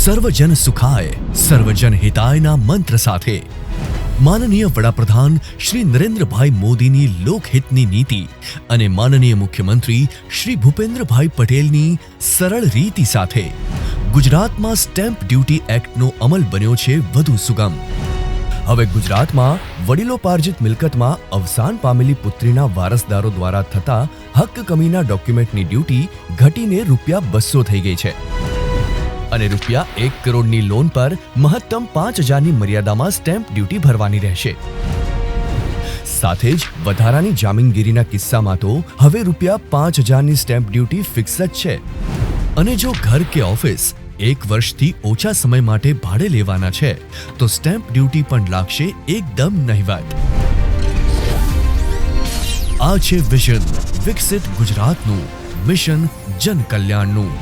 સર્વજન સુખાય સર્વજન હિતાયના મંત્ર સાથે માનનીય વડાપ્રધાન શ્રી નરેન્દ્રભાઈ મોદીની લોકહિતની નીતિ અને માનનીય મુખ્યમંત્રી શ્રી ભૂપેન્દ્રભાઈ પટેલની સરળ રીતિ સાથે ગુજરાતમાં સ્ટેમ્પ ડ્યુટી એક્ટનો અમલ બન્યો છે વધુ સુગમ। હવે ગુજરાતમાં વડીલોપાર્જિત મિલકતમાં અવસાન પામેલી પુત્રીના વારસદારો દ્વારા થતા હક્ક કમીના ડોક્યુમેન્ટની ડ્યુટી ઘટીને ₹200 થઈ ગઈ છે અને ₹1 કરોડની લોન પર મહત્તમ 5,000ની મર્યાદામાં સ્ટેમ્પ ડ્યુટી ભરવાની રહેશે। સાથે જ વધારાની જામીનગીરીના કિસ્સામાં તો હવે ₹5,000ની સ્ટેમ્પ ડ્યુટી ફિક્સ જ છે અને જો ઘર કે ઓફિસ 1 વર્ષથી ઓછા સમય માટે ભાડે લેવાના છે તો સ્ટેમ્પ ડ્યુટી પણ લાગશે એકદમ નહિવત। આ છે વિઝન વિકસિત ગુજરાતનું, મિશન જન કલ્યાણનું।